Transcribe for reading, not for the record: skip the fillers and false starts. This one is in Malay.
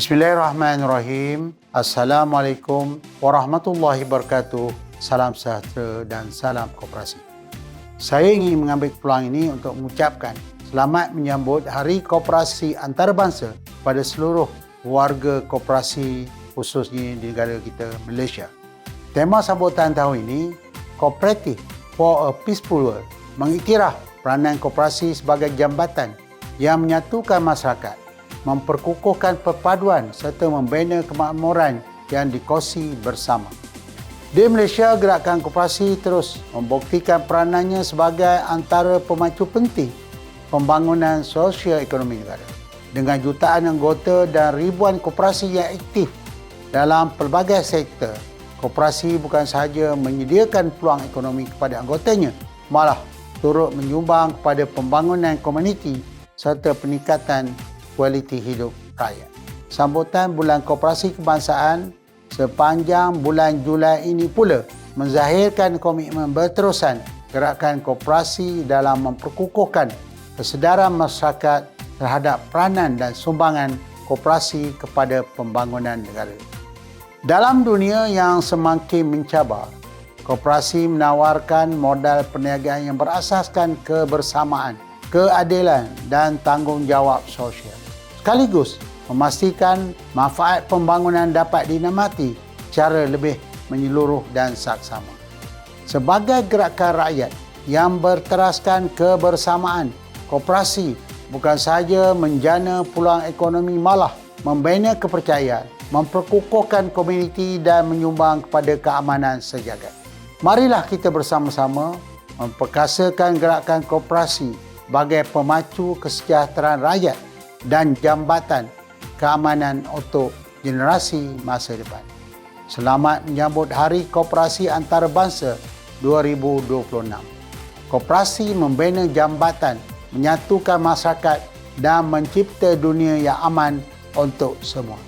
Bismillahirrahmanirrahim. Assalamualaikum warahmatullahi wabarakatuh. Salam sejahtera dan salam koperasi. Saya ingin mengambil peluang ini untuk mengucapkan selamat menyambut Hari Koperasi Antarabangsa pada seluruh warga koperasi khususnya di negara kita Malaysia. Tema sambutan tahun ini, Cooperative for a Peaceful World, mengiktiraf peranan koperasi sebagai jambatan yang menyatukan masyarakat, memperkukuhkan perpaduan serta membina kemakmuran yang dikongsi bersama. Di Malaysia, gerakan koperasi terus membuktikan peranannya sebagai antara pemacu penting pembangunan sosio-ekonomi negara. Dengan jutaan anggota dan ribuan koperasi yang aktif dalam pelbagai sektor, koperasi bukan sahaja menyediakan peluang ekonomi kepada anggotanya, malah turut menyumbang kepada pembangunan komuniti serta peningkatan kualiti hidup rakyat. Sambutan Bulan Koperasi Kebangsaan sepanjang bulan Julai ini pula menzahirkan komitmen berterusan gerakan koperasi dalam memperkukuhkan kesedaran masyarakat terhadap peranan dan sumbangan koperasi kepada pembangunan negara. Dalam dunia yang semakin mencabar, koperasi menawarkan modal perniagaan yang berasaskan kebersamaan, keadilan dan tanggungjawab sosial, sekaligus memastikan manfaat pembangunan dapat dinikmati secara lebih menyeluruh dan saksama. Sebagai gerakan rakyat yang berteraskan kebersamaan, koperasi bukan sahaja menjana peluang ekonomi, malah membina kepercayaan, memperkukuhkan komuniti dan menyumbang kepada keamanan sejagat. Marilah kita bersama-sama memperkasakan gerakan koperasi sebagai pemacu kesejahteraan rakyat dan jambatan keamanan untuk generasi masa depan. Selamat menyambut Hari Koperasi Antarabangsa 2026. Koperasi membina jambatan, menyatukan masyarakat dan mencipta dunia yang aman untuk semua.